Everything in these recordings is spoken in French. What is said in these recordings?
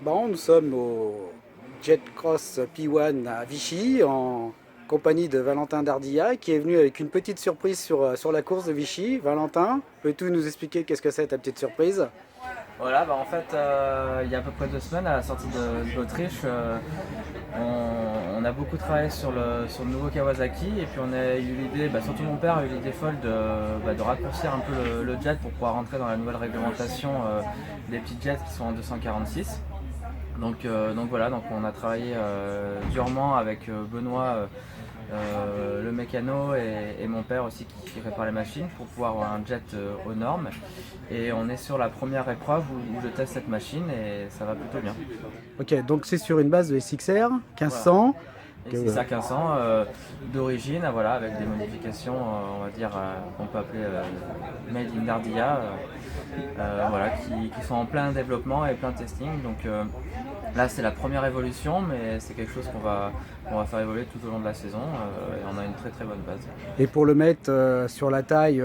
Bon, nous sommes au Jet Cross P1 à Vichy en compagnie de Valentin Dardilla qui est venu avec une petite surprise sur la course de Vichy. Valentin, peux-tu nous expliquer qu'est-ce que c'est ta petite surprise? Voilà, en fait, il y a à peu près 2 semaines, à la sortie d'Autriche, on a beaucoup travaillé sur le nouveau Kawasaki et puis on a eu l'idée, surtout mon père a eu l'idée folle de raccourcir un peu le jet pour pouvoir rentrer dans la nouvelle réglementation des petits jets qui sont en 246. Donc voilà, donc on a travaillé durement avec Benoît, le mécano et mon père aussi qui répare les machines pour pouvoir avoir un jet aux normes. Et on est sur la première épreuve où je teste cette machine et ça va plutôt bien. Ok, donc c'est sur une base de SXR Voilà. 1500. Et c'est Que, ça 1500 d'origine, voilà, avec des modifications, on va dire, qu'on peut appeler Made in Dardilla, voilà, qui sont en plein développement et plein testing. Donc là, c'est la première évolution, mais c'est quelque chose qu'on va faire évoluer tout au long de la saison et on a une très très bonne base. et pour le mettre sur la taille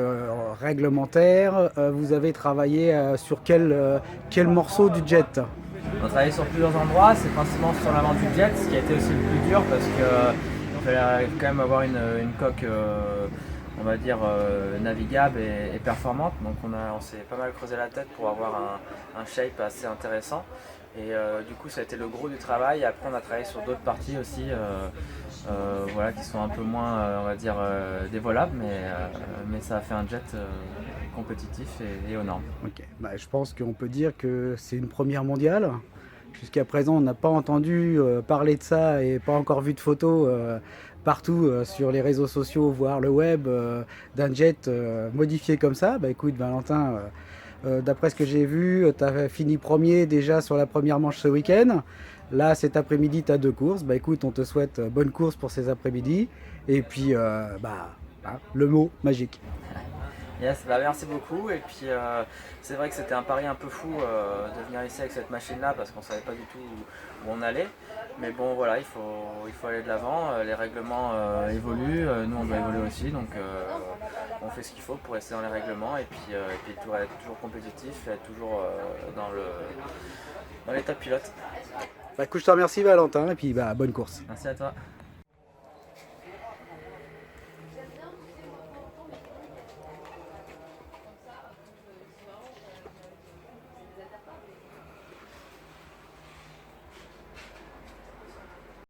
réglementaire, vous avez travaillé sur quel morceau du jet? On a travaillé sur plusieurs endroits, c'est principalement sur l'avant du jet, ce qui a été aussi le plus dur parce qu'il fallait quand même avoir une coque, on va dire, navigable et performante. Donc on s'est pas mal creusé la tête pour avoir un shape assez intéressant. Et du coup, ça a été le gros du travail. Après, on a travaillé sur d'autres parties aussi, voilà, qui sont un peu moins, on va dire, dévolables, mais ça a fait un jet compétitif et aux normes. Ok, je pense qu'on peut dire que c'est une première mondiale. Jusqu'à présent, on n'a pas entendu parler de ça et pas encore vu de photos partout sur les réseaux sociaux, voire le web, d'un jet modifié comme ça. Bah écoute, Valentin, d'après ce que j'ai vu, tu as fini premier déjà sur la première manche ce week-end. Là, cet après-midi, tu as deux courses. Bah écoute, on te souhaite bonne course pour ces après-midi. Et puis, le mot magique. Yes, merci beaucoup. Et puis c'est vrai que c'était un pari un peu fou de venir ici avec cette machine-là parce qu'on savait pas du tout où on allait. Mais bon, voilà, il faut aller de l'avant. Les règlements évoluent, nous on doit évoluer aussi, donc on fait ce qu'il faut pour rester dans les règlements et puis être toujours compétitif et être toujours dans les top pilotes. Bah écoute, je te remercie Valentin et puis bah bonne course. Merci à toi.